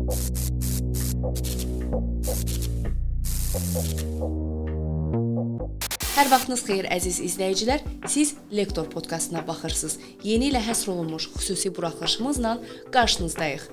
Hər vaxtınız xeyir əziz izləyicilər. Siz Lektor podkastına baxırsınız. Yeni ilə həsr olunmuş xüsusi buraxılışımızla qarşınızdayıq.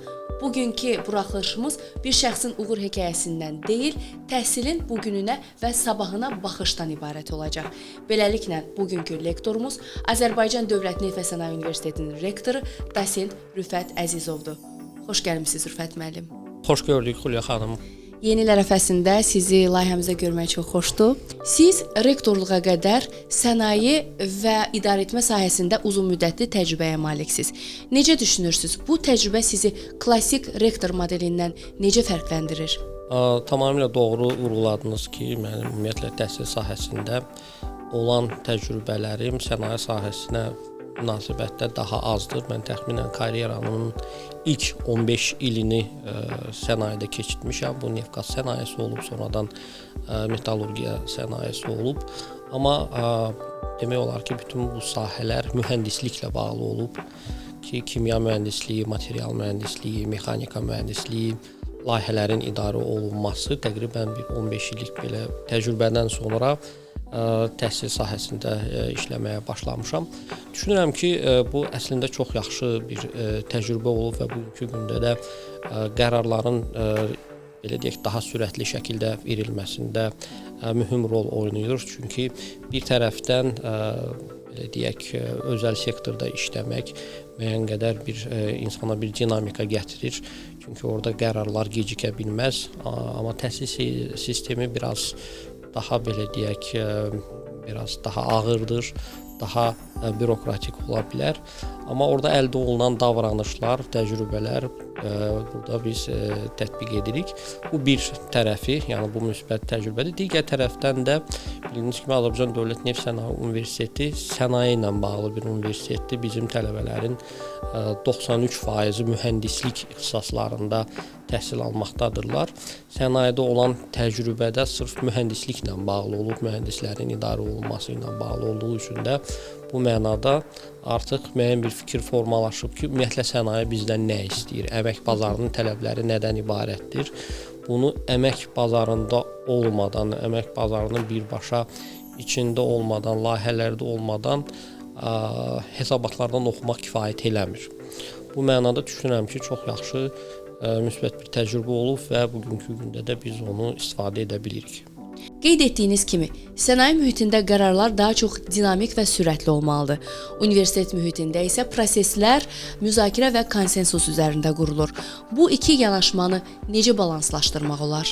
Bugünkü buraxılışımız bir şəxsin uğur hekayəsindən deyil, təhsilin bugününə və sabahına baxışdan ibarət olacaq. Beləliklə, bugünkü lektorumuz Azərbaycan Dövlət Neft və Sənaye Universitetinin rektoru dosent Rüfət Əzizovdur. Xoş gəlmisiniz Rüfət müəllim. Xoş gördük Xülya xanım. Yeni il ərəfəsində sizi layihəmizdə görmək çox xoşdur. Siz rektorluğa qədər sənaye və idarəetmə sahəsində uzun müddətli təcrübəyə maliksiniz. Necə düşünürsünüz? Bu təcrübə sizi klassik rektor modelindən necə fərqləndirir? Tamamilə doğru vurğuladınız ki, mənim ümumiyyətlə təhsil sahəsində olan təcrübələrim sənaye sahəsinə münasibətdə daha azdır. Mən təxminən karyeramın ilk 15 ilini sənayedə keçirtmişəm. Bu neft-qaz sənayesi olub, sonradan metallurgiya sənayesi olub. Amma demək olar ki, bütün bu sahələr mühəndisliklə bağlı olub ki, kimya mühəndisliyi, material mühəndisliyi, mexanika mühəndisliyi, layihələrin idarə olunması təqribən bir 15 illik belə təcrübədən sonra təhsil sahəsində işləməyə başlamışam. Düşünürəm ki, bu əslində çox yaxşı bir təcrübə olub və bugünkü gündə də qərarların belə deyək, daha sürətli şəkildə verilməsində mühüm rol oynayır. Çünki bir tərəfdən belə deyək, özəl sektorda işləmək müəyyən qədər bir insana bir dinamika gətirir. Çünki orada qərarlar gecikə bilməz, amma təhsil sistemi biraz daha belə deyək, biraz daha ağırdır, daha bürokratik ola bilər. Amma orada əldə olunan davranışlar, təcrübələr burada biz tətbiq edirik. Bu bir tərəfi, yəni bu müsbət təcrübədir. Digər tərəfdən də bildiyiniz kimi Azərbaycan Dövlət Neft Sənaye Universiteti sənaye ilə bağlı bir universitetdir. Bizim tələbələrin 93% mühəndislik ixtisaslarında təhsil almaqdadırlar. Sənayedə olan təcrübədə sırf mühəndisliklə bağlı olub, mühəndislərin idarə olunması ilə bağlı olduğu üçün də bu mənada artıq müəyyən bir fikir formalaşıb ki, ümumiyyətlə sənaye bizdən nə istəyir, əmək bazarının tələbləri nədən ibarətdir. Bunu əmək bazarında olmadan, əmək bazarının birbaşa içində olmadan, layihələrdə olmadan hesabatlardan oxumaq kifayət eləmir. Bu mənada düşünürəm ki, çox yaxşı müsbət bir təcrübə olub və bugünkü gündə də biz onu istifadə edə bilirik. Qeyd etdiyiniz kimi, sənaye mühitində qərarlar daha çox dinamik və sürətli olmalıdır. Universitet mühitində isə proseslər müzakirə və konsensus üzərində qurulur. Bu iki yanaşmanı necə balanslaşdırmaq olar?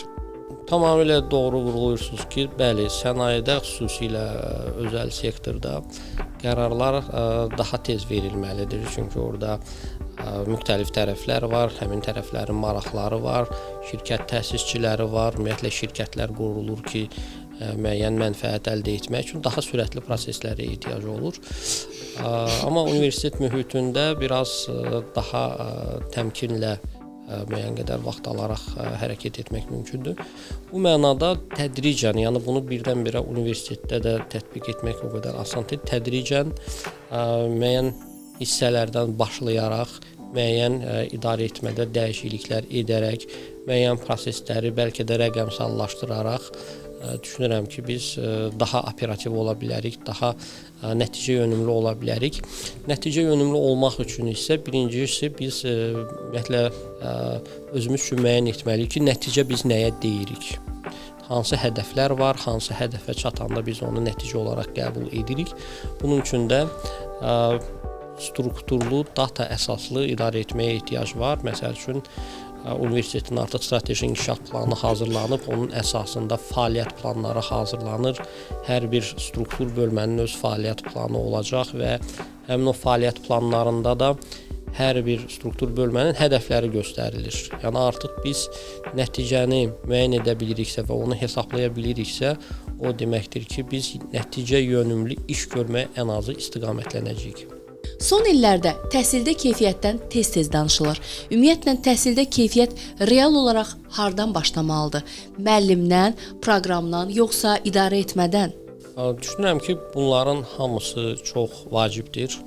Tamamilə doğru vurğulayırsınız ki, bəli, sənayedə xüsusilə özəl sektorda qərarlar daha tez verilməlidir. Çünki orada müxtəlif tərəflər var, həmin tərəflərin maraqları var, şirkət təsisçiləri var, ümumiyyətlə şirkətlər qurulur ki, müəyyən mənfəət əldə etmək üçün daha sürətli proseslərə ehtiyac olur. Amma universitet mühitində biraz daha təmkinlə müəyyən qədər vaxt alaraq hərəkət etmək mümkündür. Bu mənada tədricən, yəni bunu birdən-birə universitetdə də tətbiq etmək o qədər asan deyil. Tədricən müəyyən hissələrdən başlayaraq, müəyyən idarə etmədə dəyişikliklər edərək, müəyyən prosesləri bəlkə də rəqəmsallaşdıraraq düşünürəm ki, biz daha operativ ola bilərik, daha nəticə yönümlü ola bilərik. Nəticə yönümlü olmaq üçün isə birincisi biz ümumiyyətlə özümüz üçün müəyyən etməliyik ki, nəticə biz nəyə deyirik? Hansı hədəflər var, hansı hədəfə çatanda biz onu nəticə olaraq qəbul edirik? Bunun üçün də strukturlu, data əsaslı idarə etməyə ehtiyac var. Məsəl üçün, universitetin artıq strateji inkişaf planı hazırlanıb, onun əsasında fəaliyyət planları hazırlanır. Hər bir struktur bölmənin öz fəaliyyət planı olacaq və həmin o fəaliyyət planlarında da hər bir struktur bölmənin hədəfləri göstərilir. Yəni artıq biz nəticəni müəyyən edə biliriksə və onu hesablaya biliriksə, o deməkdir ki, biz nəticə yönümlü iş görməyə ən azı istiqamətlənəcəyik. Son illərdə təhsildə keyfiyyətdən tez-tez danışılır. Ümumiyyətlə, təhsildə keyfiyyət real olaraq hardan başlamalıdır? Müəllimdən, proqramdan, yoxsa idarə etmədən? Düşünürəm ki, bunların hamısı çox vacibdir.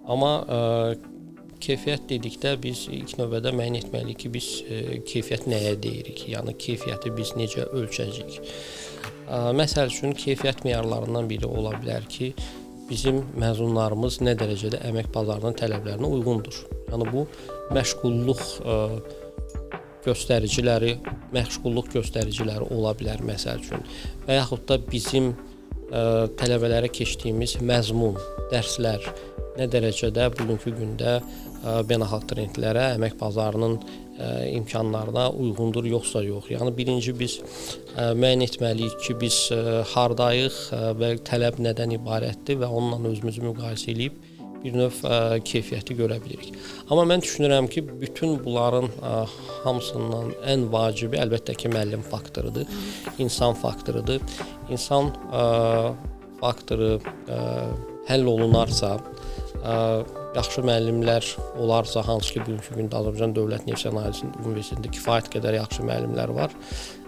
Amma keyfiyyət dedikdə biz ilk növbədə müəyyən etməliyik ki, biz keyfiyyət nəyə deyirik? Yəni keyfiyyəti biz necə ölçəcəyik? Məsəl üçün keyfiyyət meyarlarından biri ola bilər ki, bizim məzunlarımız nə dərəcədə əmək bazarının tələblərinə uyğundur. Yəni bu məşğulluq göstəriciləri ola bilər məsəl üçün. Və yaxud da bizim tələbələrə keçdiyimiz məzmun, dərslər nə dərəcədə bugünkü gündə beynəlxalq trendlərə, əmək bazarının imkanlarına uyğundur yoxsa yox. Yəni birinci biz müəyyən etməliyik ki, biz hardayıq və tələb nədən ibarətdir və onunla özümüzü müqayisə edib bir növ keyfiyyəti görə bilirik. Amma mən düşünürəm ki, bütün bunların hamısından ən vacibi əlbəttə ki, müəllim faktorudur, insan faktorudur. İnsan faktoru həll olunarsa, yaxşı müəllimlər olarsa, hansı ki, bugünkü gündə Azərbaycan Dövlət Neft Sənayesi Universitetində kifayət qədər yaxşı müəllimlər var.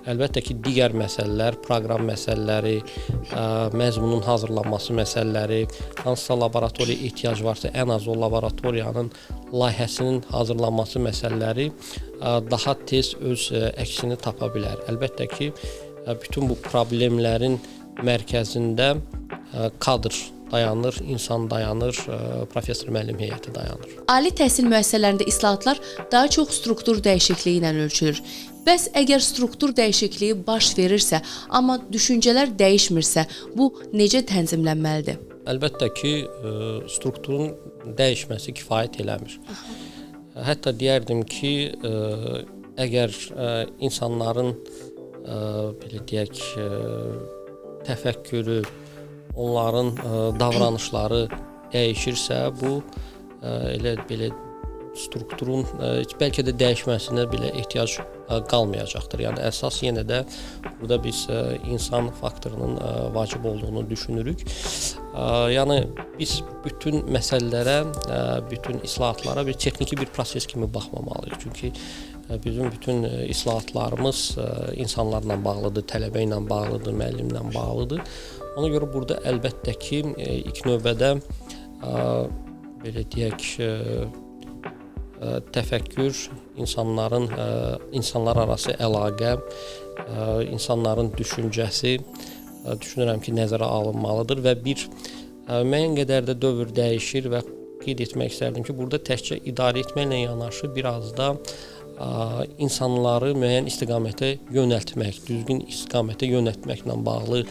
Əlbəttə ki, digər məsələlər, proqram məsələləri, məzmunun hazırlanması məsələləri, hansısa laboratoriya ehtiyac varsa, ən az o laboratoriyanın layihəsinin hazırlanması məsələləri daha tez öz əksini tapa bilər. Əlbəttə ki, bütün bu problemlərin mərkəzində kadr dayanır, insan dayanır, professor müəllim heyəti dayanır. Ali təhsil müəssisələrində islahatlar daha çox struktur dəyişikliyi ilə ölçülür. Bəs əgər struktur dəyişikliyi baş verirsə, amma düşüncələr dəyişmirsə, bu necə tənzimlənməlidir? Əlbəttə ki, strukturun dəyişməsi kifayət eləmir. Hətta deyərdim ki, əgər insanların belə deyək, təfəkkürü, onların davranışları dəyişirsə, bu elə belə strukturun bəlkə də dəyişməsinə belə ehtiyac qalmayacaqdır. Yəni əsas yenə də burada biz insan faktorunun vacib olduğunu düşünürük. Yəni biz bütün məsələlərə, bütün islahatlara bir texniki bir proses kimi baxmamalıyıq. Çünki bizim bütün islahatlarımız insanlarla bağlıdır, tələbə ilə bağlıdır, müəllimlə bağlıdır. Ona görə burada əlbəttə ki, ilk növbədə belə deyək, təfəkkür, insanlar arası əlaqə, insanların düşüncəsi düşünürəm ki, nəzərə alınmalıdır və bir müəyyən qədər də dövr dəyişir və qeyd etmək istərdim ki, burada təkcə idarə etməklə yanaşı biraz da insanları müəyyən istiqamətə yönəltmək, düzgün istiqamətə yönəltməklə bağlı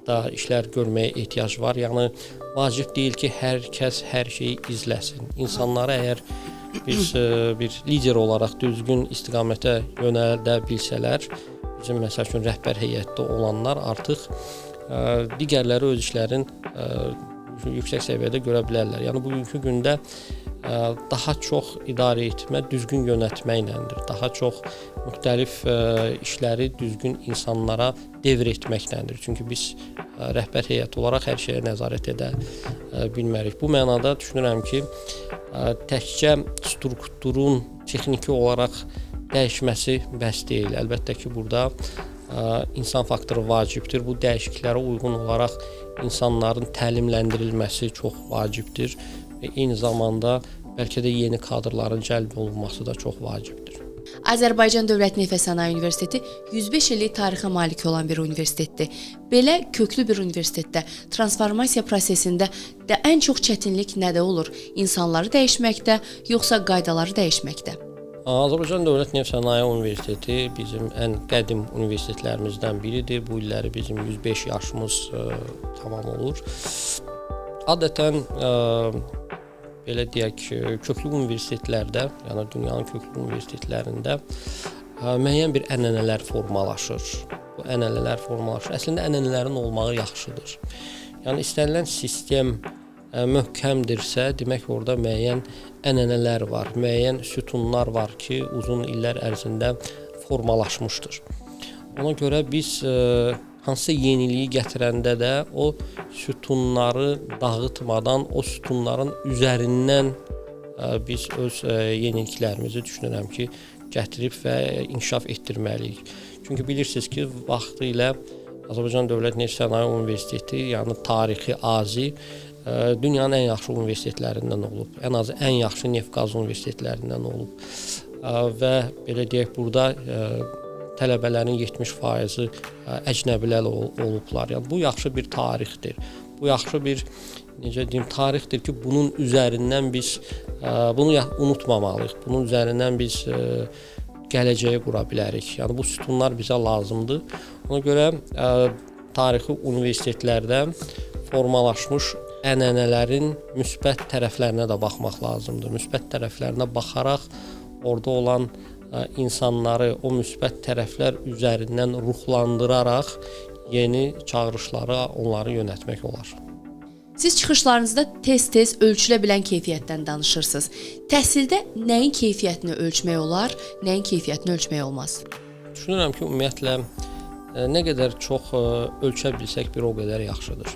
da işlər görməyə ehtiyac var. Yəni vacib deyil ki, hər kəs hər şeyi izləsin. İnsanları əgər biz bir lider olaraq düzgün istiqamətə yönəldə bilsələr, bizim məsəl üçün rəhbər heyətdə olanlar artıq digərləri öz işlərin yüksək səviyyədə görə bilərlər. Yəni bugünkü gündə daha çox idarə etmə düzgün yönətməklədir. Daha çox müxtəlif işləri düzgün insanlara devr etməklədir. Çünki biz rəhbər heyəti olaraq hər şeyə nəzarət edə bilmərik. Bu mənada düşünürəm ki, təkcə strukturun texniki olaraq dəyişməsi bəs deyil. Əlbəttə ki, burada insan faktoru vacibdir. Bu dəyişikliklərə uyğun olaraq insanların təlimləndirilməsi çox vacibdir və eyni zamanda bəlkə də yeni kadrların cəlb olunması da çox vacibdir. Azərbaycan Dövlət Neft və Sənaye Universiteti 105 illik tarixə malik olan bir universitetdir. Belə köklü bir universitetdə transformasiya prosesində də ən çox çətinlik nədə olur? İnsanları dəyişməkdə, yoxsa qaydaları dəyişməkdə? Azərbaycan Dövlət Neft Sənaye Universiteti bizim ən qədim universitetlərimizdən biridir. Bu illəri bizim 105 yaşımız tamam olur. Adətən belə deyək, köklü universitetlərdə, yəni dünyanın köklü universitetlərində müəyyən bir ənənələr formalaşır. Bu ənənələr formalaşır. Əslində ənənələrin olmağı yaxşıdır. Yəni istənilən sistem möhkəmdirsə, demək orada müəyyən ənənələr var, müəyyən sütunlar var ki, uzun illər ərzində formalaşmışdır. Ona görə biz hansısa yeniliyi gətirəndə də o sütunları dağıtmadan, o sütunların üzərindən biz öz yeniliklərimizi düşünürəm ki, gətirib və inkişaf etdirməliyik. Çünki bilirsiniz ki, vaxtı ilə Azərbaycan Dövlət Neft Sənaye Universiteti, yəni tarixi azi dünyanın ən yaxşı universitetlərindən olub, ən azı ən yaxşı neft-qaz universitetlərindən olub və belə deyək, burada tələbələrin 70%-i əcnəbilər olublar. Yəni bu yaxşı bir tarixdir. Bu yaxşı bir necə deyim, tarixdir ki, bunun üzərindən biz bunu unutmamalıyıq. Bunun üzərindən biz gələcəyi qura bilərik. Yəni bu sütunlar bizə lazımdır. Ona görə tarixi universitetlərdə formalaşmış ənənələrin müsbət tərəflərinə də baxmaq lazımdır. Müsbət tərəflərinə baxaraq orada olan insanları o müsbət tərəflər üzərindən ruhlandıraraq yeni çağırışlara onları yönəltmək olar. Siz çıxışlarınızda tez-tez ölçülə bilən keyfiyyətdən danışırsınız. Təhsildə nəyin keyfiyyətini ölçmək olar, nəyin keyfiyyətini ölçmək olmaz? Düşünürəm ki, ümumiyyətlə nə qədər çox ölçə bilsək bir o qədər yaxşıdır.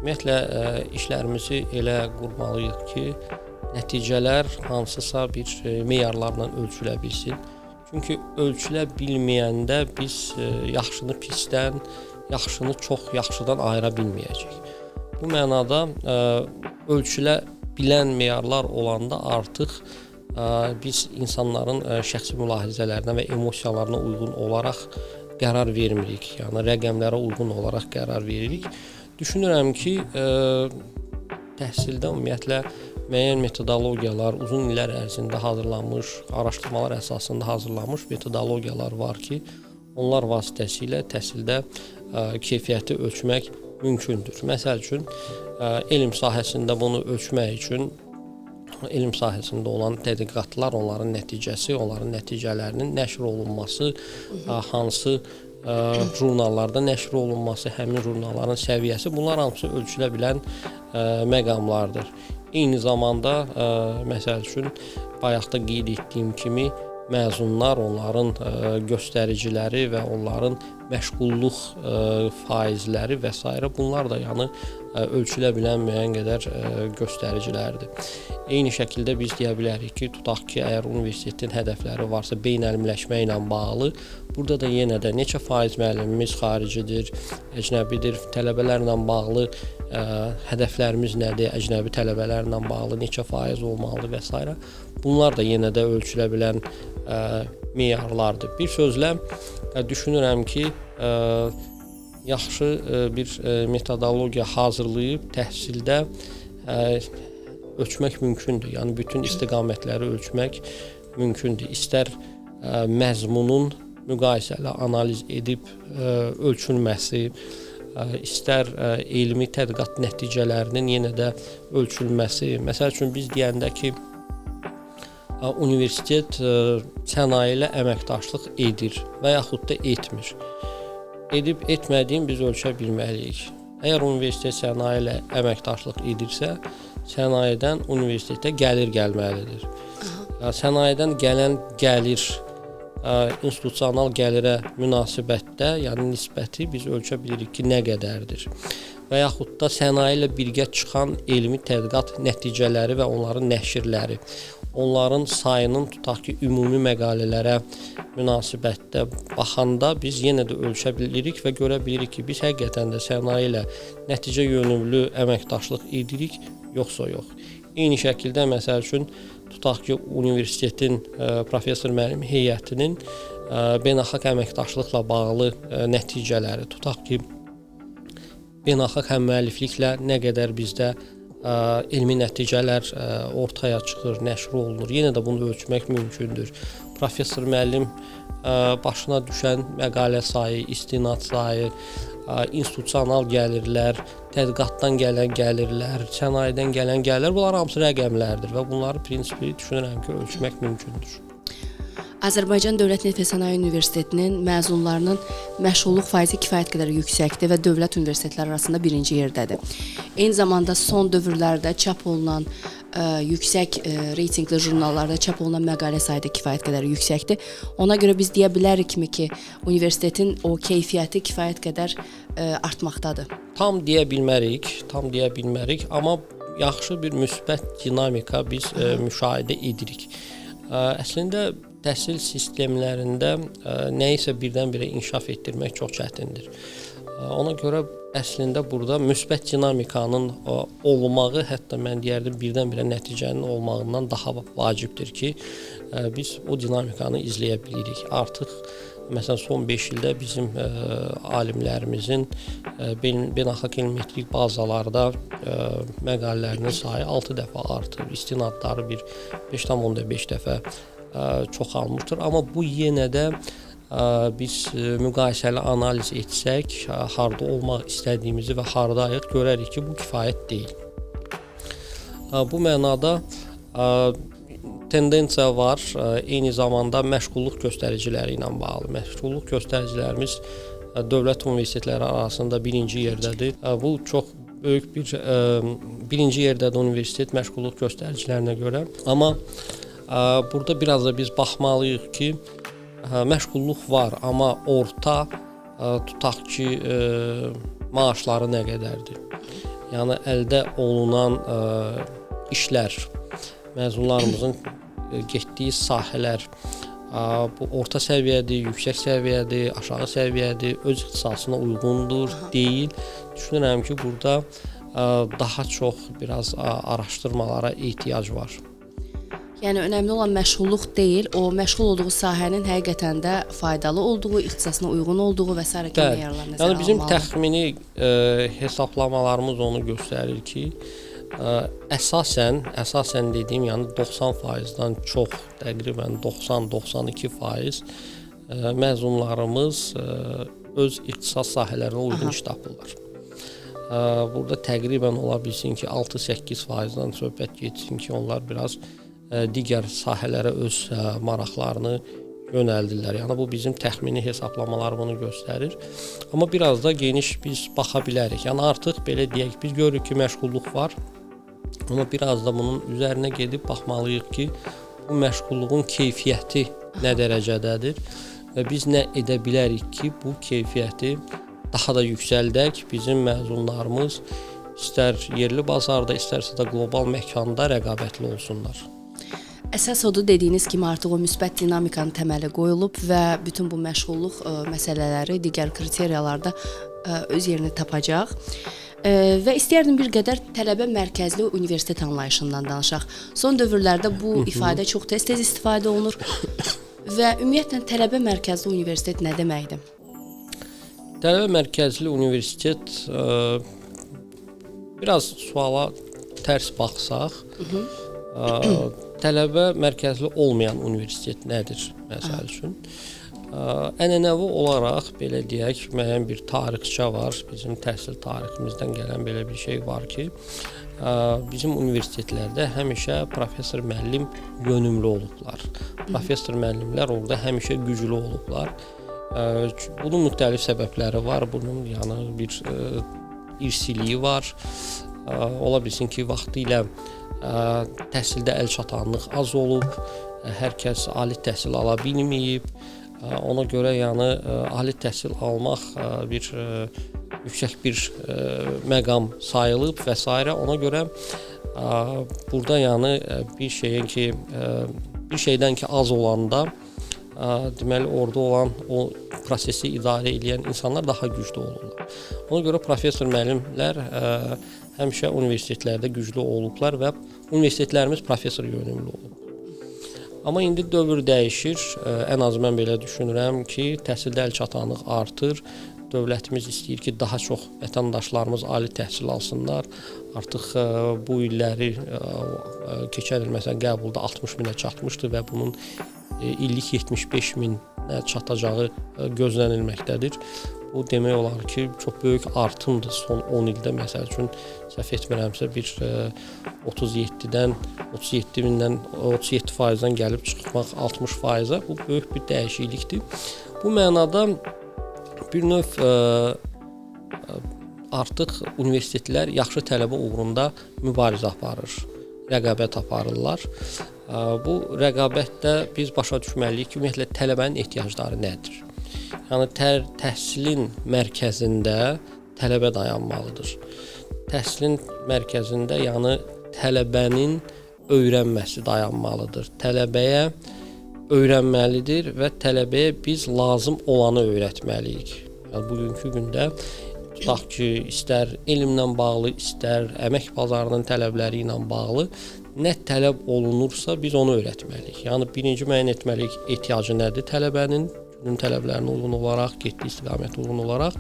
Ümumiyyətlə işlərimizi elə qurmalıyıq ki, nəticələr hansısa bir meyarlarla ölçülə bilsin. Çünki ölçülə bilməyəndə biz yaxşını pisdən, yaxşını çox yaxşıdan ayıra bilməyəcəyik. Bu mənada ölçülə bilən meyarlar olanda artıq biz insanların şəxsi mülahizələrinə və emosiyalarına uyğun olaraq qərar vermirik. Yəni rəqəmlərə uyğun olaraq qərar veririk. Düşünürəm ki, təhsildə ümumiyyətlə müəyyən metodologiyalar, uzun illər ərzində hazırlanmış, araşdırmalar əsasında hazırlanmış metodologiyalar var ki, onlar vasitəsilə təhsildə keyfiyyəti ölçmək mümkündür. Məsəl üçün, elm sahəsində bunu ölçmək üçün elm sahəsində olan tədqiqatlar, onların nəticəsi, onların nəticələrinin nəşr olunması, hansı jurnallarda nəşr olunması, həmin jurnalların səviyyəsi, bunlar hamısı ölçülə bilən məqamlardır. Eyni zamanda, məsəl üçün, bayaqda qeyd etdiyim kimi, məzunlar, onların göstəriciləri və onların məşğulluq faizləri və s. bunlar da yəni ölçülə bilən müəyyən qədər göstəricilərdir. Eyni şəkildə biz deyə bilərik ki, tutaq ki, əgər universitetin hədəfləri varsa beynəlmiləşmə ilə bağlı, burada da yenə də neçə faiz müəllimimiz xaricidir, əcnəbidir, tələbələrlə bağlı hədəflərimiz nədir, əcnəbi tələbələrlə bağlı neçə faiz olmalıdır və s. Bunlar da yenə də ölçülə bilən meyarlardır. Bir sözlə, düşünürəm ki, yaxşı bir metodologiya hazırlayıb təhsildə ölçmək mümkündür. Yəni bütün istiqamətləri ölçmək mümkündür. İstər məzmunun müqayisəli analiz edib ölçülməsi, istər elmi tədqiqat nəticələrinin yenə də ölçülməsi. Məsəl üçün biz deyəndə ki, universitet sənaye ilə əməkdaşlıq edir və yaxud da etmir. Edib etmədiyini biz ölçə bilməliyik. Əgər universitet sənaye ilə əməkdaşlıq edirsə, sənayedən universitetə gəlir gəlməlidir. Sənayedən gələn gəlir institusional gəlirə münasibətdə, yəni nisbəti biz ölçə bilirik ki, nə qədərdir. Və yaxud da sənaye ilə birgə çıxan elmi tədqiqat nəticələri və onların nəşrləri, onların sayının tutaq ki, ümumi məqalələrə münasibətdə baxanda biz yenə də ölçə bilirik və görə bilirik ki, biz həqiqətən də sənaye ilə nəticə yönümlü əməkdaşlıq edirik, yoxsa yox. Eyni şəkildə, məsəl üçün, tutaq ki, universitetin professor müəllim heyətinin beynəlxalq əməkdaşlıqla bağlı nəticələri, tutaq ki, beynəlxalq həmmüəllifliklə nə qədər bizdə elmi nəticələr ortaya çıxır, nəşr olunur. Yenə də bunu ölçmək mümkündür. Professor müəllim başına düşən məqalə sayı, istinad sayı, institusional gəlirlər, tədqiqatdan gələn gəlirlər, sənayedən gələn gəlirlər, bunlar hamısı rəqəmlərdir və bunları prinsipi düşünürəm ki, ölçmək mümkündür. Azərbaycan Dövlət Neft və Sənaye Universitetinin məzunlarının məşğulluq faizi kifayət qədər yüksəkdir və dövlət universitetləri arasında birinci yerdədir. Eyni zamanda son dövrlərdə çap olunan yüksək reytinqli jurnallarda çap olunan məqalə sayı da kifayət qədər yüksəkdir. Ona görə biz deyə bilərikmi ki, universitetin o keyfiyyəti kifayət qədər artmaqdadır? Tam deyə bilmərik, amma yaxşı bir müsbət dinamika biz müşahidə edirik. Əslində təhsil sistemlərində nəyisə birdən-birə inkişaf etdirmək çox çətindir. Ona görə əslində burada müsbət dinamikanın olmağı, hətta mən deyərdim birdən-birə nəticənin olmağından daha vacibdir ki, biz o dinamikanı izləyə bilirik. Artıq məsələn son 5 ildə bizim alimlərimizin beynəlxalq elmmetrik bazalarda məqalələrinin sayı 6 dəfə artıb, istinadları 5,5 dəfə çoxalmışdır. Amma bu yenə də biz müqayisəli analiz etsək, harda olmaq istədiyimizi və hardayıq görərik ki, bu kifayət deyil. Bu mənada tendensiya var, eyni zamanda məşğulluq göstəriciləri ilə bağlı. Məşğulluq göstəricilərimiz dövlət universitetləri arasında birinci yerdədir. Bu çox böyük bir birinci yerdədir universitet məşğulluq göstəricilərinə görə. Amma burada biraz da biz baxmalıyıq ki, məşğulluq var, amma orta tutaq ki, maaşları nə qədərdir? Yəni əldə olunan işlər, məzunlarımızın getdiyi sahələr bu orta səviyyədir, yüksək səviyyədir, aşağı səviyyədir, öz ixtisasına uyğundur, deyil. Düşünürəm ki, burada daha çox biraz araşdırmalara ehtiyac var. Yəni önəmli olan məşğulluq deyil, o məşğul olduğu sahənin həqiqətən də faydalı olduğu, ixtisasına uyğun olduğu və sair kimi meyarlar nəzərə alınmalı. Yəni bizim təxmini hesablamalarımız onu göstərir ki, əsasən dediyim, yəni 90%-dan çox, təqribən 90-92% məzunlarımız öz ixtisas sahələrinə uyğun iş tapırlar. Burada təqribən ola bilsin ki, 6-8%-dan söhbət getsin ki, onlar biraz digər sahələrə öz maraqlarını yönəldirlər. Yəni bu bizim təxmini hesablamalar bunu göstərir. Amma biraz da geniş biz baxa bilərik. Yəni artıq belə deyək, biz görürük ki, məşğulluq var. Amma biraz da bunun üzərinə gedib baxmalıyıq ki, bu məşğulluğun keyfiyyəti nə dərəcədədir və biz nə edə bilərik ki, bu keyfiyyəti daha da yüksəldək. Bizim məzunlarımız istər yerli bazarda, istərsə də qlobal məkanda rəqabətli olsunlar. Əsas odur dediyiniz kimi artıq o müsbət dinamikanın təməli qoyulub və bütün bu məşğulluq məsələləri digər kriteriyalarda öz yerini tapacaq. Və istəyərdim bir qədər tələbə mərkəzli universitet anlayışından danışaq. Son dövrlərdə bu ifadə çox tez-tez istifadə olunur və ümumiyyətlə tələbə mərkəzli universitet nə deməkdir? Tələbə mərkəzli universitet biraz suala tərs baxsaq, tələbə mərkəzli olmayan universitet nədir, məsəl üçün? Ənənəvi olaraq, belə deyək, müəyyən bir tarixçə var, bizim təhsil tariximizdən gələn belə bir şey var ki, bizim universitetlərdə həmişə professor-müəllim yönümlü olublar. Professor-müəllimlər orada həmişə güclü olublar. Bunun müxtəlif səbəbləri var, bunun yəni bir irsiliyi var. Ola bilsin ki, vaxtilə təhsildə əlçatanlıq az olub, hər kəs ali təhsil ala bilməyib. Ona görə yəni ali təhsil almaq bir yüksək bir məqam sayılıb və s. Ona görə burada yəni bir şeydən ki az olanda deməli orada olan o prosesi idarə edən insanlar daha güclü olurlar. Ona görə professor müəllimlər həmişə universitetlərdə güclü olublar və universitetlərimiz professor yönümlü olub. Amma indi dövr dəyişir. Ən az mən belə düşünürəm ki, təhsildə əlçatanlıq artır. Dövlətimiz istəyir ki, daha çox vətəndaşlarımız ali təhsil alsınlar. Artıq bu illəri keçən il məsələn qəbulda 60 minə çatmışdı və bunun illik 75 minə çatacağı gözlənilməkdədir. Bu demək olar ki, çox böyük artımdır son 10 ildə. Məsəl üçün, səhv etmirəmsə, bir 37-dən 37%-dən gəlib çıxmaq 60%-ə bu böyük bir dəyişiklikdir. Bu mənada bir növ artıq universitetlər yaxşı tələbə uğrunda mübarizə aparır, rəqabət aparırlar. Bu rəqabətdə biz başa düşməliyik ki, ümumiyyətlə tələbənin ehtiyacları nədir? Yəni təhsilin mərkəzində tələbə dayanmalıdır. Təhsilin mərkəzində yəni tələbənin öyrənməsi dayanmalıdır. Tələbəyə öyrənməlidir və tələbəyə biz lazım olanı öyrətməliyik. Yəni bugünkü gündə tutaq ki, istər elmlə bağlı, istər əmək bazarının tələbləri ilə bağlı nə tələb olunursa biz onu öyrətməliyik. Yəni birinci müəyyən etməliyik ehtiyacı nədir tələbənin, günün tələblərinə uyğun olaraq, getdiyi istiqamətə uyğun olaraq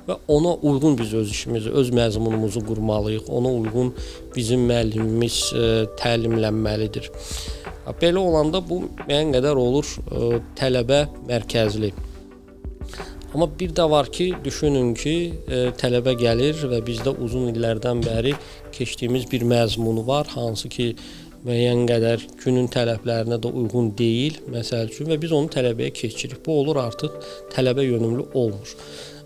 və ona uyğun biz öz işimizi, öz məzmunumuzu qurmalıyıq. Ona uyğun bizim müəllimimiz təlimlənməlidir. Belə olanda bu müəyyən qədər olur tələbə mərkəzli. Amma bir də var ki, düşünün ki, tələbə gəlir və bizdə uzun illərdən bəri keçdiyimiz bir məzmunu var, hansı ki, müəyyən qədər günün tələblərinə də uyğun deyil, məsəl üçün, və biz onu tələbəyə keçirik. Bu olur artıq tələbə yönümlü olmur.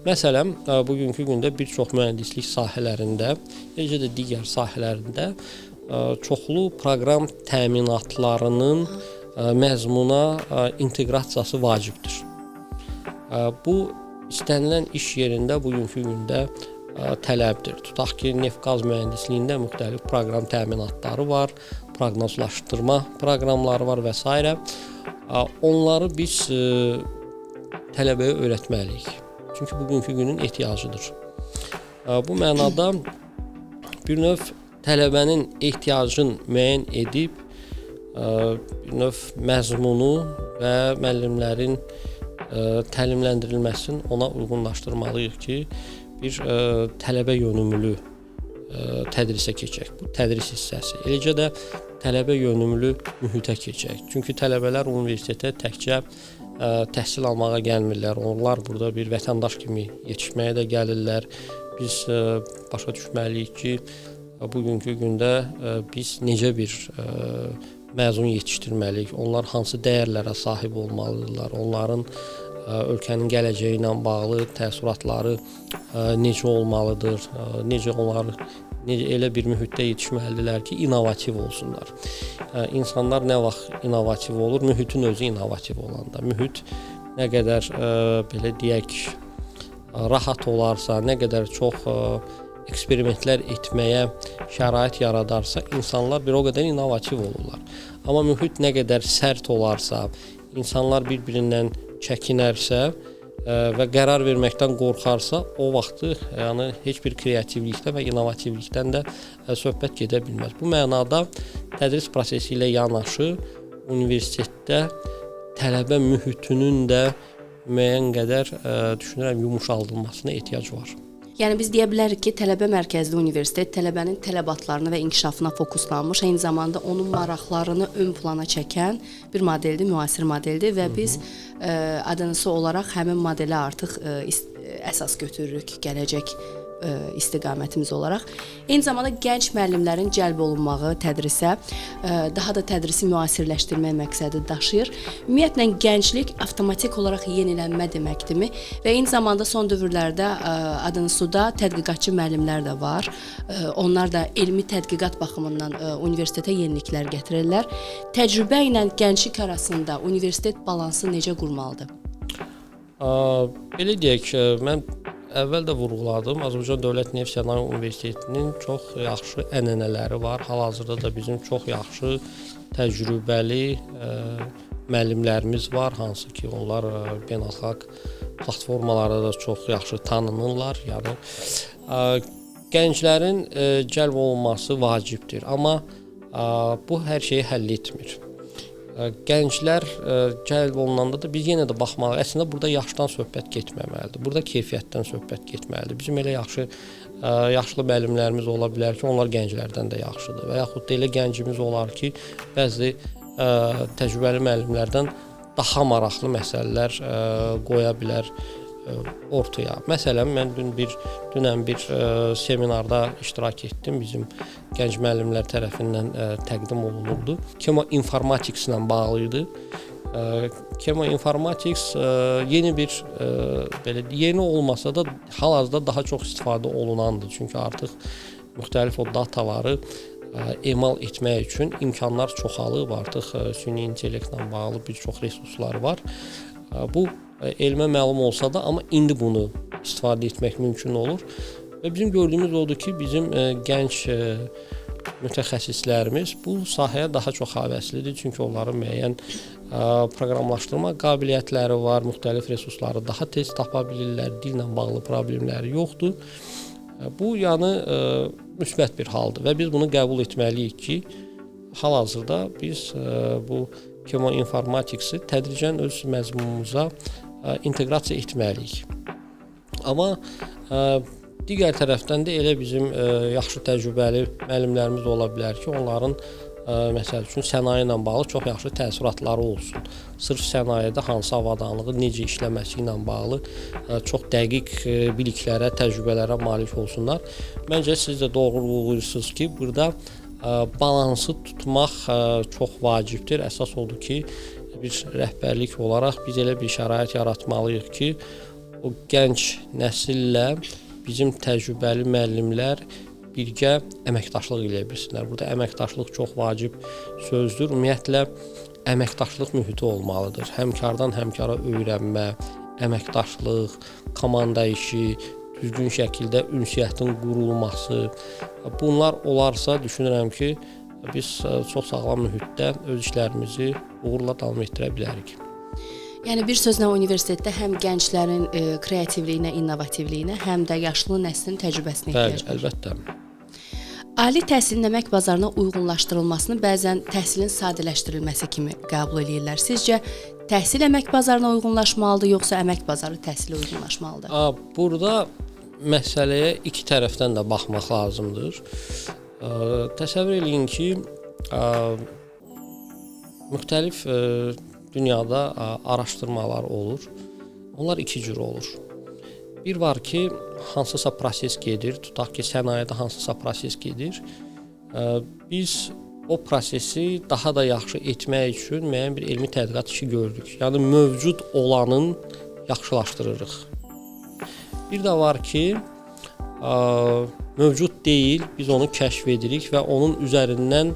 Məsələn, bugünkü gündə bir çox mühəndislik sahələrində, eləcə də digər sahələrində çoxlu proqram təminatlarının məzmuna inteqrasiyası vacibdir. Bu istənilən iş yerində bugünkü gündə tələbdir. Tutaq ki, neft-qaz mühəndisliyində müxtəlif proqram təminatları var, proqnozlaşdırma proqramları var və s. Onları biz tələbəyə öyrətməliyik. Çünki bugünkü günün ehtiyacıdır. Bu mənada bir növ tələbənin ehtiyacını müəyyən edib, bir növ məzmunu və müəllimlərin təlimləndirilməsini ona uyğunlaşdırmalıyıq ki, bir tələbə yönümlü tədrisə keçək. Bu tədris hissəsi. Eləcə də tələbə yönümlü mühitə keçək. Çünki tələbələr universitetə təkcə təhsil almağa gəlmirlər. Onlar burada bir vətəndaş kimi yetişməyə də gəlirlər. Biz başa düşməliyik ki, bugünkü gündə biz necə bir məzun yetişdirməliyik, onlar hansı dəyərlərə sahib olmalıdırlar, onların ölkənin gələcəyi ilə bağlı təəssüratları necə olmalıdır, necə elə bir mühitdə yetişməlidirlər ki, innovativ olsunlar. İnsanlar nə vaxt innovativ olur? Mühitin özü innovativ olanda. Mühit nə qədər belə deyək, rahat olarsa, nə qədər çox eksperimentlər etməyə şərait yaradarsa, insanlar bir o qədər innovativ olurlar. Amma mühit nə qədər sərt olarsa, insanlar bir-birindən çəkinərsə və qərar verməkdən qorxarsa, o vaxtı yəni heç bir kreativlikdən və innovativlikdən də söhbət gedə bilməz. Bu mənada tədris prosesi ilə yanaşı universitetdə tələbə mühitinin də müəyyən qədər düşünürəm yumşaldılmasına ehtiyac var. Yəni biz deyə bilərik ki, tələbə mərkəzli universitet tələbənin tələbatlarına və inkişafına fokuslanmış, eyni zamanda onun maraqlarını ön plana çəkən bir modeldir, müasir modeldir və biz adınısı olaraq həmin modelə artıq əsas götürürük gələcək istiqamətimiz olaraq. Eyni zamanda gənc müəllimlərin cəlb olunmağı tədrisə, daha da tədrisi müasirləşdirmək məqsədi daşıyır. Ümumiyyətlə gənclik avtomatik olaraq yenilənmə deməkdirmi? Və eyni zamanda son dövrlərdə adını suda tədqiqatçı müəllimlər də var. Onlar da elmi tədqiqat baxımından universitetə yeniliklər gətirirlər. Təcrübə ilə gənclik arasında universitet balansı necə qurmalıdır? Belə deyək, mən əvvəl də vurğuladım. Azərbaycan Dövlət Neft Sənaye Universitetinin çox yaxşı ənənələri var. Hal-hazırda da bizim çox yaxşı təcrübəli müəllimlərimiz var, hansı ki, onlar beynəlxalq platformalarda da çox yaxşı tanınırlar. Yəni gənclərin cəlb olunması vacibdir, amma bu hər şeyi həll etmir. Gənclər cəlb olunanda da biz yenə də baxmalıyıq. Əslində burada yaşdan söhbət getməməlidir. Burada keyfiyyətdən söhbət getməlidir. Bizim elə yaşlı müəllimlərimiz ola bilər ki, onlar gənclərdən də yaxşıdır. Və yaxud da elə gəncimiz olar ki, bəzi təcrübəli müəllimlərdən daha maraqlı məsələlər qoya bilər ortaya. Məsələn, mən dünən bir seminarda iştirak etdim. Bizim gənc müəllimlər tərəfindən təqdim olunurdu. Chemoinformatics ilə bağlı idi. Chemoinformatics yeni olmasa da hal-hazırda daha çox istifadə olunandır. Çünki artıq müxtəlif o dataları emal etmək üçün imkanlar çoxalıb, artıq süni intellektlə bağlı bir çox resurslar var. Bu elmə məlum olsa da, amma indi bunu istifadə etmək mümkün olur. Və bizim gördüyümüz odur ki, bizim gənc mütəxəssislərimiz bu sahəyə daha çox həvəslidir, çünki onların müəyyən proqramlaşdırma qabiliyyətləri var, müxtəlif resursları daha tez tapa bilirlər, dillə bağlı problemləri yoxdur. Bu yəni müsbət bir haldır və biz bunu qəbul etməliyik ki, hal-hazırda biz bu kemoinformatikası tədricən öz məzmunumuza inteqrasiya etməliyik. Amma digər tərəfdən də elə bizim yaxşı təcrübəli müəllimlərimiz ola bilər ki, onların məsəl üçün sənaye ilə bağlı çox yaxşı təəssüratları olsun. Sırf sənayedə hansı avadanlığı necə işləməsi ilə bağlı çox dəqiq biliklərə, təcrübələrə malik olsunlar. Məncə siz də doğru vurğulayırsınız ki, burada balansı tutmaq çox vacibdir. Əsas odur ki, bir rəhbərlik olaraq biz elə bir şərait yaratmalıyıq ki, o gənc nəsillə bizim təcrübəli müəllimlər birgə əməkdaşlıq edə bilsinlər. Burada əməkdaşlıq çox vacib sözdür. Ümumiyyətlə, əməkdaşlıq mühiti olmalıdır. Həmkardan həmkara öyrənmə, əməkdaşlıq, komanda işi, düzgün şəkildə ünsiyyətin qurulması. Bunlar olarsa, düşünürəm ki, biz çox sağlam mühitdə öz işlərimizi uğurla davam etdirə bilərik. Yəni bir sözlə universitetdə həm gənclərin kreativliyinə, innovativliyinə, həm də yaşlı nəslin təcrübəsinə ehtiyac var. Əlbəttə. Ali təhsilin əmək bazarına uyğunlaşdırılmasını bəzən təhsilin sadələşdirilməsi kimi qəbul edirlər. Sizcə təhsil əmək bazarına uyğunlaşmalıdır, yoxsa əmək bazarı təhsilə uyğunlaşmalıdır? Burada məsələyə iki tərəfdən də baxmaq lazımdır. Təsəvvür eləyin ki, müxtəlif dünyada araşdırmalar olur. Onlar iki cür olur. Bir var ki, hansısa proses gedir, tutaq ki, sənayedə hansısa proses gedir. Biz o prosesi daha da yaxşı etmək üçün müəyyən bir elmi tədqiqat işi gördük. Yəni, mövcud olanın yaxşılaşdırırıq. Bir də var ki, mövcud deyil, biz onu kəşf edirik və onun üzərindən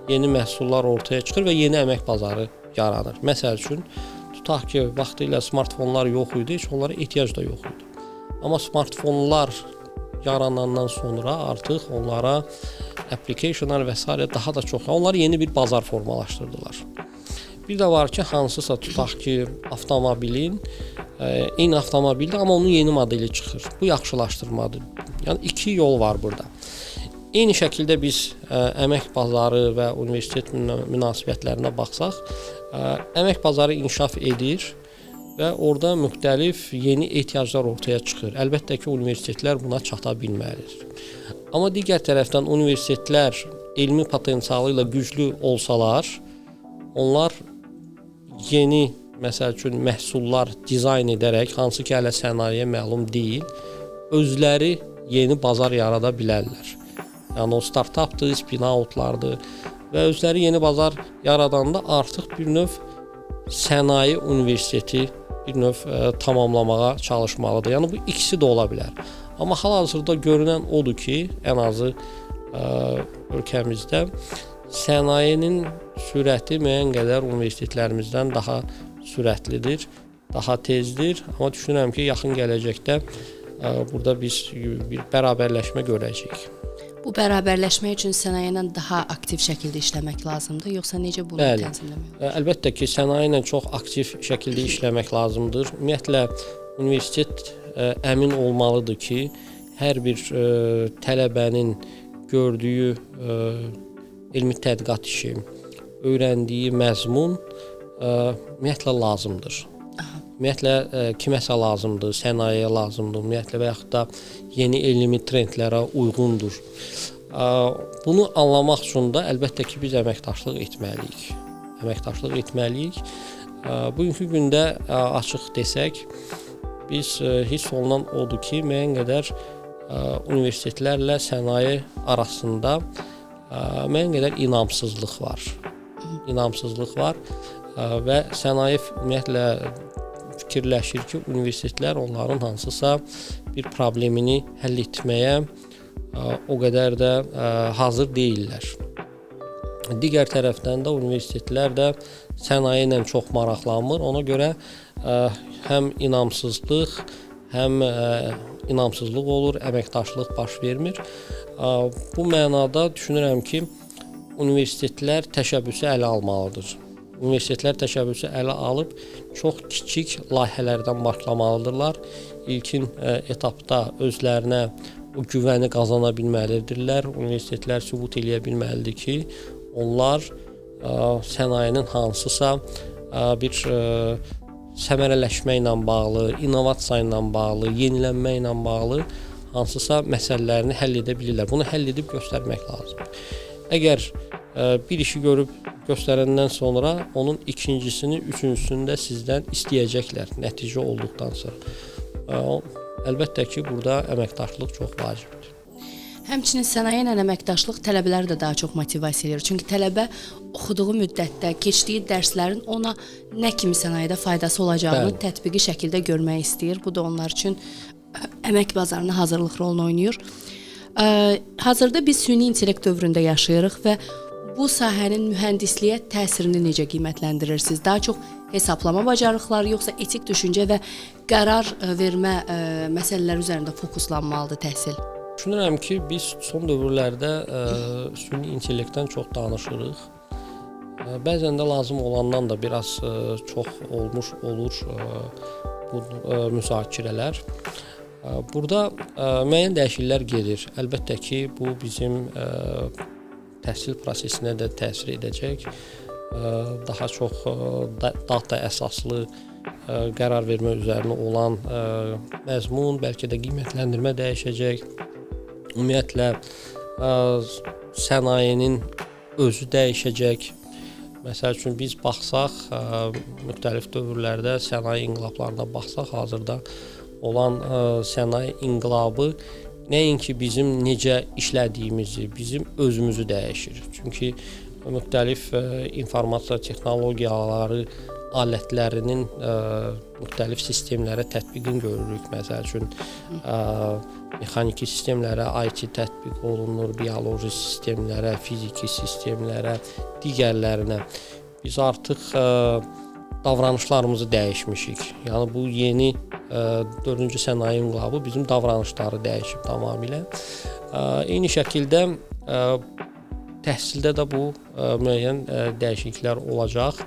yeni məhsullar ortaya çıxır və yeni əmək bazarı yaranır. Məsəl üçün, tutaq ki, vaxtilə smartfonlar yox idi, heç onlara ehtiyac da yox idi. Amma smartfonlar yaranandan sonra artıq onlara applicationlar və s. daha da çox, onlar yeni bir bazar formalaşdırdılar. Bir də var ki, hansısa tutaq ki, avtomobilin, eyni avtomobildir, amma onun yeni modeli çıxır. Bu yaxşılaşdırmadır. Yəni, iki yol var burada. Eyni şəkildə biz əmək bazarı və universitet münasibətlərinə baxsaq, əmək bazarı inkişaf edir və orada müxtəlif yeni ehtiyaclar ortaya çıxır. Əlbəttə ki, universitetlər buna çata bilməlidir. Amma digər tərəfdən universitetlər elmi potensialı ilə güclü olsalar, onlar yeni, məsəl üçün, məhsullar dizayn edərək, hansı ki, hələ sənayeyə məlum deyil, özləri yeni bazar yarada bilərlər. Yəni, o startupdır, spin-outlardır və özləri yeni bazar yaradanda artıq bir növ sənaye universiteti bir növ tamamlamağa çalışmalıdır. Yəni, bu ikisi də ola bilər. Amma hal-hazırda görünən odur ki, ən azı ölkəmizdə sənayenin sürəti müəyyən qədər universitetlərimizdən daha sürətlidir, daha tezdir. Amma düşünürəm ki, yaxın gələcəkdə burada biz bir bərabərləşmə görəcəyik. Bu bərabərləşmək üçün sənaye ilə daha aktiv şəkildə işləmək lazımdır, yoxsa necə bunu tənzimləmək olar? Əlbəttə ki, sənaye ilə çox aktiv şəkildə işləmək lazımdır. Ümumiyyətlə, universitet əmin olmalıdır ki, hər bir tələbənin gördüyü elmi tədqiqat işi, öyrəndiyi məzmun ümumiyyətlə lazımdır. Ümumiyyətlə, kiməsə lazımdır, sənayeyə lazımdır, ümumiyyətlə və yaxud da yeni elmi trendlərə uyğundur. Bunu anlamaq üçün də əlbəttə ki, biz əməkdaşlıq etməliyik. Əməkdaşlıq etməliyik. Bugünkü gündə açıq desək, biz hiss olunan odur ki, müəyyən qədər universitetlərlə sənaye arasında müəyyən qədər inamsızlıq var. İnamsızlıq var və sənaye ümumiyyətlə fikirləşir ki, universitetlər onların hansısa bir problemini həll etməyə o qədər də hazır deyillər. Digər tərəfdən də universitetlər də sənaye ilə çox maraqlanmır. Ona görə həm inamsızlıq, həm inamsızlıq olur, əməkdaşlıq baş vermir. Bu mənada düşünürəm ki, universitetlər təşəbbüsü ələ almalıdır. Universitetlər təşəbbüsü ələ alıb çox kiçik layihələrdən başlamalıdırlar. İlkin etapda özlərinə o güvəni qazana bilməlidirlər. Universitetlər sübut eləyə bilməlidir ki, onlar sənayenin hansısa bir səmərələşmə ilə bağlı, innovasiya ilə bağlı, yenilənmə ilə bağlı hansısa məsələlərini həll edə bilirlər. Bunu həll edib göstərmək lazımdır. Əgər bir işi görüb göstərəndən sonra onun ikincisini, üçüncüsünü də sizdən istəyəcəklər nəticə olduqdan sonra. Əlbəttə ki, burada əməkdaşlıq çox vacibdir. Həmçinin sənaye ilə əməkdaşlıq tələbələri də daha çox motivasiya edir. Çünki tələbə oxuduğu müddətdə keçdiyi dərslərin ona nə kimi sənayedə faydası olacağını tətbiqi şəkildə görmək istəyir. Bu da onlar üçün əmək bazarına hazırlıq rolunu oynayır. Hazırda biz süni intellekt dövründə yaşayırıq və bu sahənin mühəndisliyə təsirini necə qiymətləndirirsiniz? Daha çox hesablama bacarıqları, yoxsa etik düşüncə və qərar vermə məsələləri üzərində fokuslanmalıdır təhsil? Düşünürəm ki, biz son dövrlərdə süni intellektdən çox danışırıq. Bəzən də lazım olandan da biraz çox olmuş olur bu müzakirələr. Burada müəyyən dəyişikliklər gedir. Əlbəttə ki, bu bizim təhsil prosesinə də təsir edəcək. Daha çox data əsaslı qərar vermə üzərinə olan məzmun, bəlkə də qiymətləndirmə dəyişəcək. Ümumiyyətlə sənayenin özü dəyişəcək. Məsəl üçün biz baxsaq, müxtəlif dövrlərdə sənaye inqilablarına baxsaq, hazırda olan sənaye inqilabı nəinki bizim necə işlədiyimizi, bizim özümüzü dəyişir. Çünki müxtəlif informasiya texnologiyaları alətlərinin müxtəlif sistemlərə tətbiqini görürük. Məsəl üçün mexaniki sistemlərə IT tətbiq olunur, bioloji sistemlərə, fiziki sistemlərə, digərlərinə. Biz artıq davranışlarımızı dəyişmişik. Yəni bu yeni 4-cü sənaye inqilabı bizim davranışları dəyişib tamamilə. Eyni şəkildə təhsildə də bu müəyyən dəyişikliklər olacaq.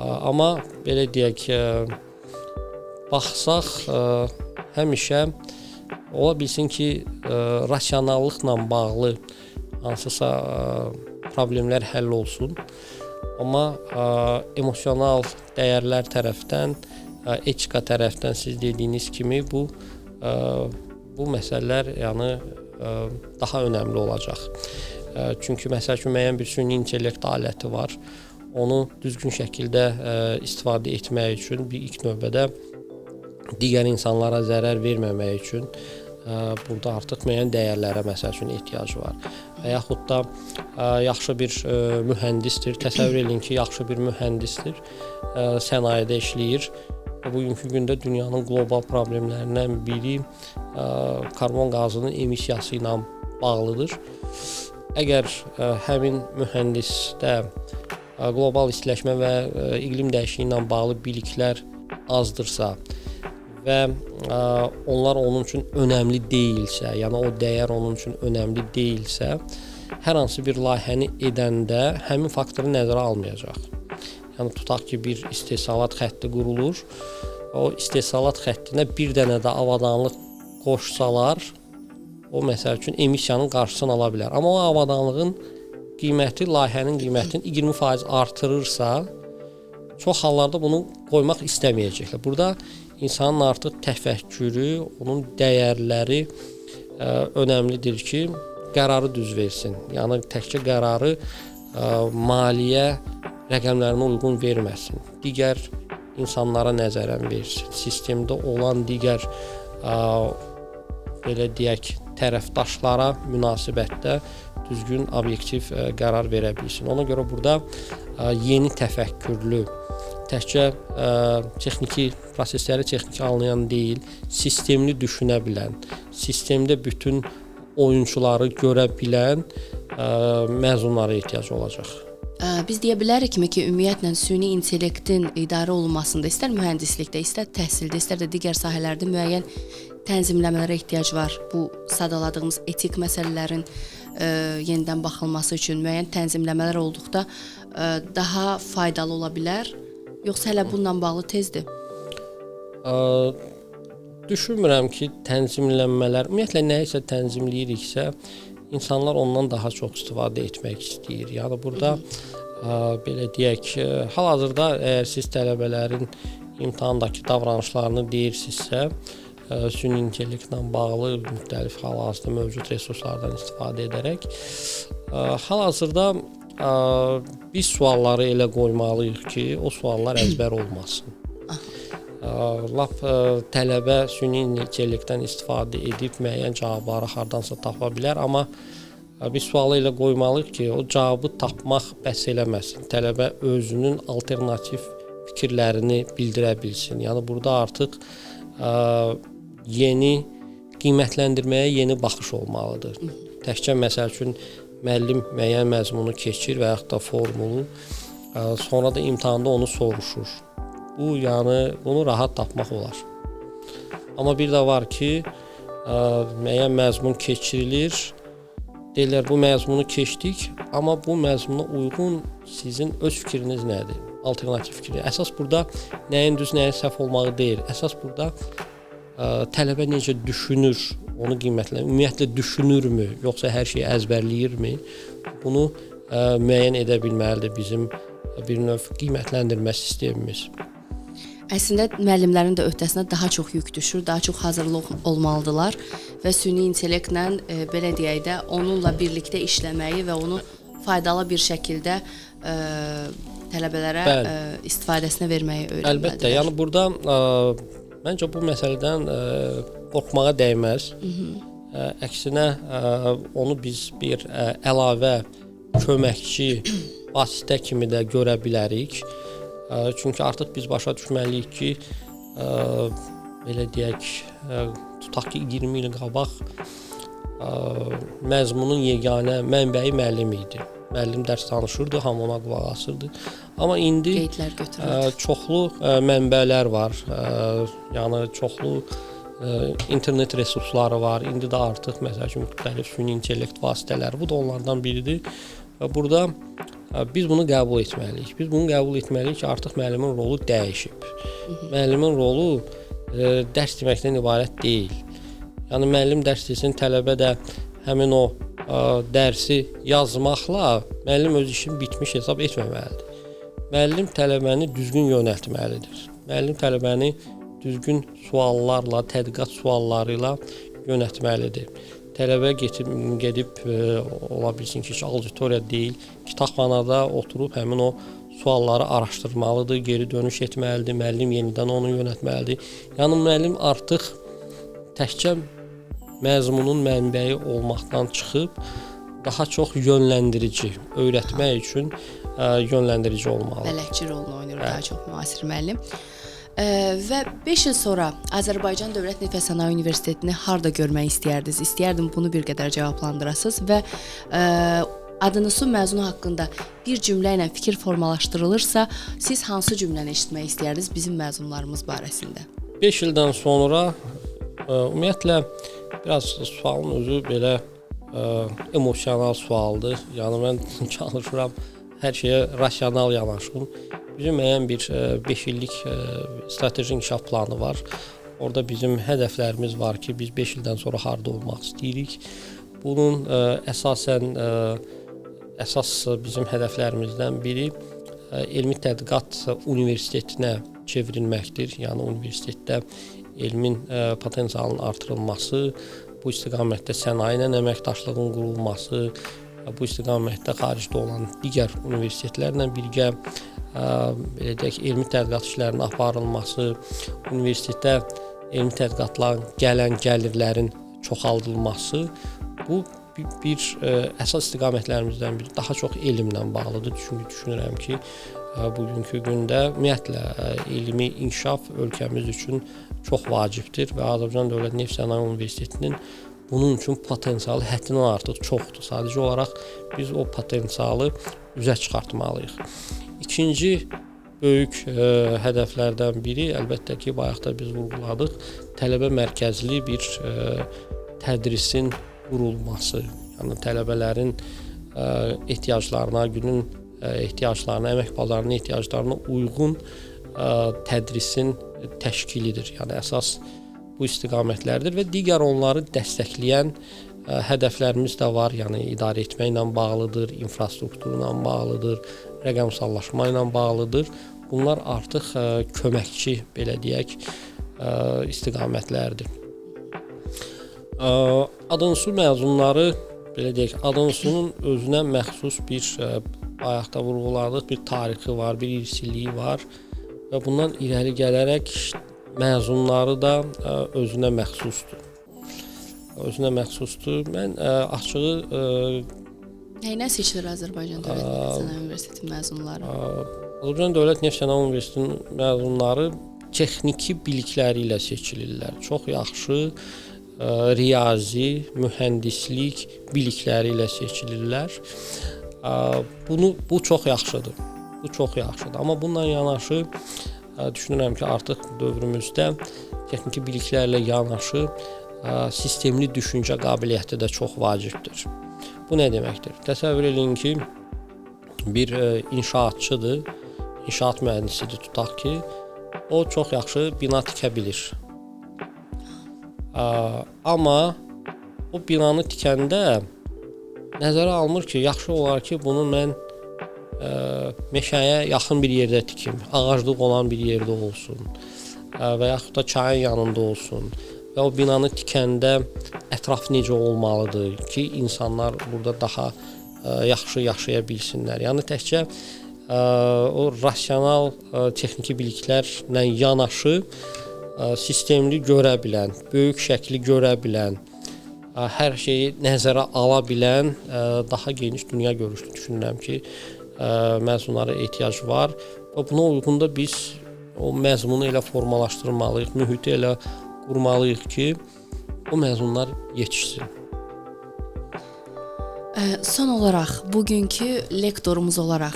Amma belə deyək, baxsaq həmişə ola bilsin ki, rasionallıqla bağlı hansısa problemlər həll olsun. Amma emosional dəyərlər tərəfdən, etika tərəfdən siz dediyiniz kimi bu məsələlər yəni daha önəmli olacaq. Çünki məsəl üçün müəyyən bir süni intellekt aləti var. Onu düzgün şəkildə istifadə etmək üçün bir ilk növbədə digər insanlara zərər verməmək üçün burada artıq müəyyən dəyərlərə məsəl üçün ehtiyac var. Və yaxud da yaxşı bir mühəndisdir. Təsəvvür edin ki, yaxşı bir mühəndisdir. Sənayedə işləyir. Bugünkü gündə dünyanın qlobal problemlərindən biri karbon qazının emissiyası ilə bağlıdır. Əgər həmin mühəndisdə qlobal istiləşmə və iqlim dəyişikliyi ilə bağlı biliklər azdırsa və onlar onun üçün önəmli deyilsə, yəni o dəyər onun üçün önəmli deyilsə, hər hansı bir layihəni edəndə həmin faktoru nəzərə almayacaq. Yəni tutaq ki, bir istehsalat xətti qurulur. O istehsalat xəttinə bir dənə də avadanlıq qoşsalar, o məsəl üçün emissiyanın qarşısını ala bilər. Amma o avadanlığın qiyməti layihənin qiymətini 20% artırırsa, çox hallarda bunu qoymaq istəməyəcəklər. Burada insanın artıq təfəkkürü, onun dəyərləri önəmlidir ki, qərarı düz versin. Yəni təkcə qərarı maliyyə rəqəmlərinə uyğun verməsin. Digər insanlara nəzərən versin. Sistemdə olan digər belə deyək, tərəfdaşlara münasibətdə düzgün, obyektiv qərar verə bilsin. Ona görə burada yeni təfəkkürlü, təkcə texniki prosesləri texniki anlayan deyil, sistemli düşünə bilən, sistemdə bütün oyunçuları görə bilən məzunlara ehtiyac olacaq. Biz deyə bilərikmi ki, ümumiyyətlə süni intellektin idarə olunmasında istər mühəndislikdə, istər təhsildə, istər də digər sahələrdə müəyyən tənzimləmələrə ehtiyac var. Bu sadaladığımız etik məsələlərin yenidən baxılması üçün müəyyən tənzimləmələr olduqda daha faydalı ola bilər, yoxsa hələ bununla bağlı tezdir? Düşünmürəm ki, tənzimlənmələr, ümumiyyətlə nəyisə tənzimləyiriksə, insanlar ondan daha çox istifadə etmək istəyir. Yəni burada belə deyək, hal-hazırda əgər siz tələbələrin imtahandakı davranışlarını deyirsinizsə, süni intellektlə bağlı müxtəlif hal-hazırda mövcud resurslardan istifadə edərək, hal-hazırda biz sualları elə qoymalıyıq ki, o suallar əzbər olmasın. Lap tələbə süni intellektdən istifadə edib müəyyən cavabları hardansa tapa bilər, amma biz sualı elə qoymalıyıq ki, o cavabı tapmaq bəs eləməsin. Tələbə özünün alternativ fikirlərini bildirə bilsin. Yəni burada artıq yeni qiymətləndirməyə yeni baxış olmalıdır. Təkcə məsəl üçün müəllim müəyyən məzmunu keçir və yaxud da formulu, sonra da imtahanda onu soruşur. Bu, yəni bunu rahat tapmaq olar. Amma bir də var ki, müəyyən məzmun keçirilir. Deyirlər, bu məzmunu keçdik, amma bu məzmuna uyğun sizin öz fikriniz nədir? Alternativ fikir. Əsas burada nəyin düz, nəyin səhv olmağı deyil. Əsas burada tələbə necə düşünür, onu qiymətləndirir. Ümumiyyətlə düşünürmü, yoxsa hər şeyi əzbərləyirmi? Bunu müəyyən edə bilməlidir bizim bir növ qiymətləndirmə sistemimiz. Əslində müəllimlərin də öhdəsinə daha çox yük düşür, daha çox hazırlıq olmalıdırlar və süni intellektlə belə deyək də onunla birlikdə işləməyi və onu faydalı bir şəkildə tələbələrə istifadəsinə verməyi öyrənməlidirlər. Əlbəttə, yəni burada məncə bu məsələdən qorxmağa dəyməz. Əksinə onu biz bir əlavə köməkçi vasitə kimi də görə bilərik. Çünki artıq biz başa düşməliyik ki, belə deyək, tutaq ki, 20 il qabaq məzmunun yeganə mənbəyi müəllim idi. Müəllim dərs danışırdı, hamı ona qulaq asırdı. Amma indi çoxlu mənbələr var, yəni çoxlu internet resursları var. İndi də artıq məsəl üçün müxtəlif süni intellekt vasitələri, bu da onlardan biridir. Və burada biz bunu qəbul etməliyik. Biz bunu qəbul etməliyik ki, artıq müəllimin rolu dəyişib. Müəllimin rolu dərs deməkdən ibarət deyil. Yəni müəllim dərs desin, tələbə də həmin o dərsi yazmaqla müəllim öz işini bitmiş hesab etməməlidir. Müəllim tələbəni düzgün yönəltməlidir. Müəllim tələbəni düzgün suallarla, tədqiqat sualları ilə yönəltməlidir. Tələbə gedib ola bilsin ki, auditoriya deyil, kitabxanada oturub həmin o sualları araşdırmalıdır, geri dönüş etməlidir, müəllim yenidən onu yönəltməlidir. Yəni müəllim artıq təkcə məzmunun mənbəyi olmaqdan çıxıb daha çox yönləndirici, öyrətmək üçün yönləndirici olmalı. Bələdçi rolunu oynayır daha çox müasir müəllim. Və 5 il sonra Azərbaycan Dövlət Neft və Sənaye Universitetini harda görmək istəyərdiniz? İstəyərdim bunu bir qədər cavablandırasınız və adınızın məzunu haqqında bir cümlə ilə fikir formalaşdırılırsa, siz hansı cümləni eşitmək istəyərdiniz bizim məzunlarımız barəsində? 5 ildən sonra ümumiyyətlə biraz sualın özü belə emosional sualdır. Yəni mən çalışıram hər şeyə rasional yanaşım. Bizim müəyyən bir 5 illik strateji inkişaf planı var. Orada bizim hədəflərimiz var ki, biz 5 ildən sonra harda olmaq istəyirik. Bunun əsas bizim hədəflərimizdən biri elmi tədqiqat universitetinə çevrilməkdir. Yəni universitetdə elmin potensialının artırılması, bu istiqamətdə sənaye ilə əməkdaşlığın qurulması, bu istiqamətdə xaricdə olan digər universitetlərlə birgə belə deyək, elmi tədqiqat işlərinin aparılması, universitetə elmi tədqiqatların gələn gəlirlərin çoxaldılması, bu bir əsas istiqamətlərimizdən biri. Daha çox elmlə bağlıdır. Çünki düşünürəm ki, bugünkü gündə ümumiyyətlə elmi inkişaf ölkəmiz üçün çox vacibdir və Azərbaycan Dövlət Neft Sənaye Universitetinin bunun üçün potensialı həddindən artıq çoxdur. Sadəcə olaraq biz o potensialı üzə çıxartmalıyıq. İkinci böyük hədəflərdən biri əlbəttə ki, bayaq da biz vurğuladıq, tələbə mərkəzli bir tədrisin qurulması. Yəni tələbələrin ehtiyaclarına, günün ehtiyaclarına, əmək bazarının ehtiyaclarına uyğun tədrisin təşkilidir. Yəni əsas bu istiqamətlərdir və digər onları dəstəkləyən hədəflərimiz də var. Yəni idarə etməklə bağlıdır, infrastrukturla bağlıdır, rəqəmsallaşma ilə bağlıdır. Bunlar artıq köməkçi, belə deyək, istiqamətlərdir. Adınsu məzunları, belə deyək, Adınsunun özünə məxsus bir, bayaq da vurğuladıq, bir tarixi var, bir irsilliyi var və bundan irəli gələrək məzunları da özünə məxsusdur. Mən açığı Nəyinə seçilir Azərbaycan Dövlət Neft Sənaye Universiteti məzunları? Azərbaycan Dövlət Neft Sənaye Universitetinin məzunları texniki bilikləri ilə seçilirlər. Çox yaxşı riyazi, mühəndislik bilikləri ilə seçilirlər. Bu çox yaxşıdır. Amma bununla yanaşı düşünürəm ki, artıq dövrümüzdə texniki biliklərlə yanaşı sistemli düşüncə qabiliyyəti də çox vacibdir. Bu nə deməkdir? Təsəvvür edin ki, bir inşaatçıdır, inşaat mühəndisidir tutaq ki, o çox yaxşı bina tikə bilir. Amma o binanı tikəndə nəzərə almır ki, yaxşı olar ki, bunu mən meşəyə yaxın bir yerdə tikim, ağaclıq olan bir yerdə olsun və yaxud da çayın yanında olsun və o binanı tikəndə ətraf necə olmalıdır ki, insanlar burada daha yaxşı yaşaya bilsinlər. Yəni təkcə o rasional texniki biliklərlə yanaşı sistemli görə bilən, böyük şəkli görə bilən, hər şeyi nəzərə ala bilən daha geniş dünya görüşlü düşünürəm ki, məzunlara ehtiyac var və buna uyğun da biz o məzmunu elə formalaşdırmalıyıq, mühiti elə qurmalıyıq ki, o məzunlar yetişsin. Son olaraq, bugünkü lektorumuz olaraq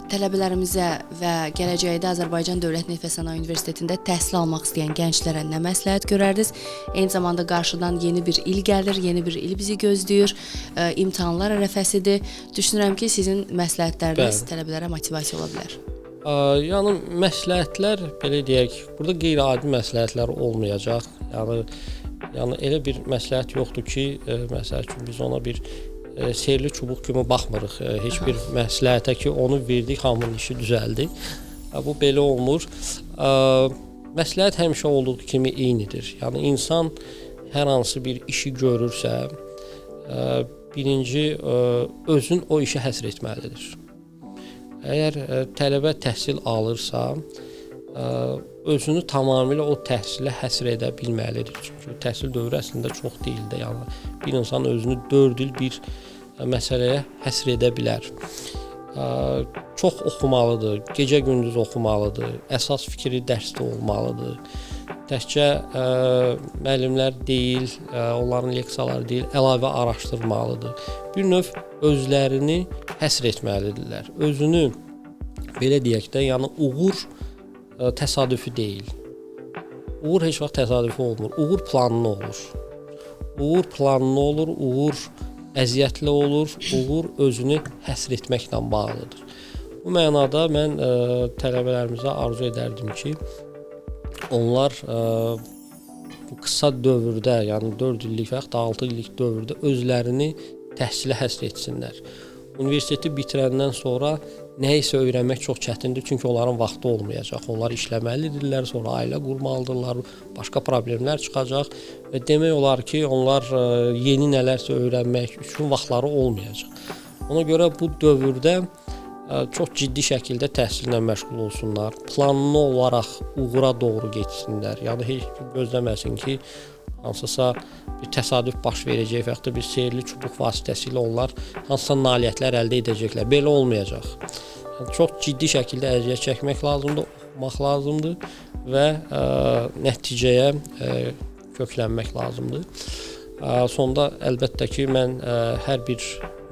tələbələrimizə və gələcəkdə Azərbaycan Dövlət Neft Sənaye Universitetində təhsil almaq istəyən gənclərə nə məsləhət görərdiniz? Eyni zamanda qarşıdan yeni bir il gəlir, yeni bir il bizi gözləyir, imtahanlar ərəfəsidir. Düşünürəm ki, sizin məsləhətləriniz tələbələrə motivasiya ola bilər. Yəni məsləhətlər, belə deyək, burada qeyri-adi məsləhətlər olmayacaq. Yəni elə bir məsləhət yoxdur ki, məsəl üçün biz ona bir sehirli çubuq kimi baxmırıq. Heç bir məsləhətə ki, onu verdik, hamının işi düzəldi. Bu belə olmur. Məsləhət həmişə olduğu kimi eynidir. Yəni insan hər hansı bir işi görürsə, birinci özün o işə həsr etməlidir. Əgər tələbə təhsil alırsa, özünü tamamilə o təhsilə həsr edə bilməlidir. Çünki təhsil dövrü əslində çox deyildi. Yəni bir insan özünü 4 il bir məsələyə həsr edə bilər. Çox oxumalıdır, gecə-gündüz oxumalıdır, əsas fikri dərsdə olmalıdır. Təkcə müəllimlər deyil, onların leksiyaları deyil, əlavə araşdırmalıdır. Bir növ özlərini həsr etməlidirlər. Özünü belə deyək də, yəni uğur təsadüfi deyil. Uğur heç vaxt təsadüfi olmur. Uğur planlı olur. Uğur əziyyətli olur. Uğur özünü həsr etməklə bağlıdır. Bu mənada mən tələbələrimizə arzu edərdim ki, onlar bu qısa dövrdə, yəni 4 illik və yaxud da 6 illik dövrdə özlərini təhsilə həsr etsinlər. Universiteti bitirəndən sonra nə isə öyrənmək çox çətindir, çünki onların vaxtı olmayacaq. Onlar işləməlidirlər, sonra ailə qurmalıdırlar, başqa problemlər çıxacaq və demək olar ki, onlar yeni nələrsə öyrənmək üçün vaxtları olmayacaq. Ona görə bu dövrdə çox ciddi şəkildə təhsillə məşğul olsunlar, planlı olaraq uğura doğru getsinlər. Yəni heç gözləməsin ki, hansısa bir təsadüf baş verəcək və yaxud da bir sehirli çubuq vasitəsilə onlar hansısa nailiyyətlər əldə edəcəklər. Belə olmayacaq. Yəni, çox ciddi şəkildə əziyyət çəkmək lazımdır, oxumaq lazımdır və nəticəyə köklənmək lazımdır. Sonda əlbəttə ki, mən hər bir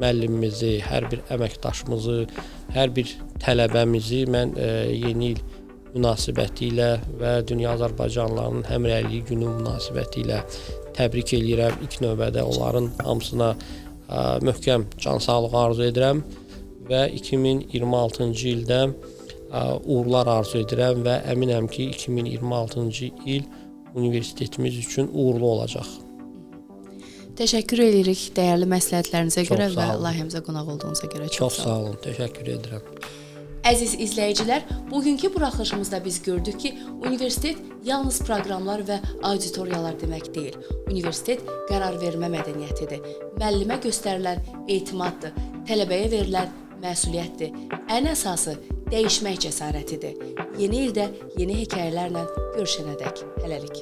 müəllimimizi, hər bir əməkdaşımızı, hər bir tələbəmizi mən yeni il münasibətilə və Dünya Azərbaycanlılarının Həmrəyliyi günü münasibətilə təbrik eləyirəm. İlk növbədə onların hamısına möhkəm can sağlığı arzu edirəm və 2026-cı ildə uğurlar arzu edirəm və əminəm ki, 2026-cı il universitetimiz üçün uğurlu olacaq. Təşəkkür edirik dəyərli məsləhətlərinizə görə və layihəmizə qonaq olduğunuza görə. Çox sağ olun, təşəkkür edirəm. Əziz izləyicilər, bugünkü buraxılışımızda biz gördük ki, universitet yalnız proqramlar və auditoriyalar demək deyil. Universitet qərar vermə mədəniyyətidir. Müəllimə göstərilən etimaddır, tələbəyə verilən məsuliyyətdir. Ən əsası dəyişmək cəsarətidir. Yeni ildə yeni hekayələrlə görüşənədək hələlik.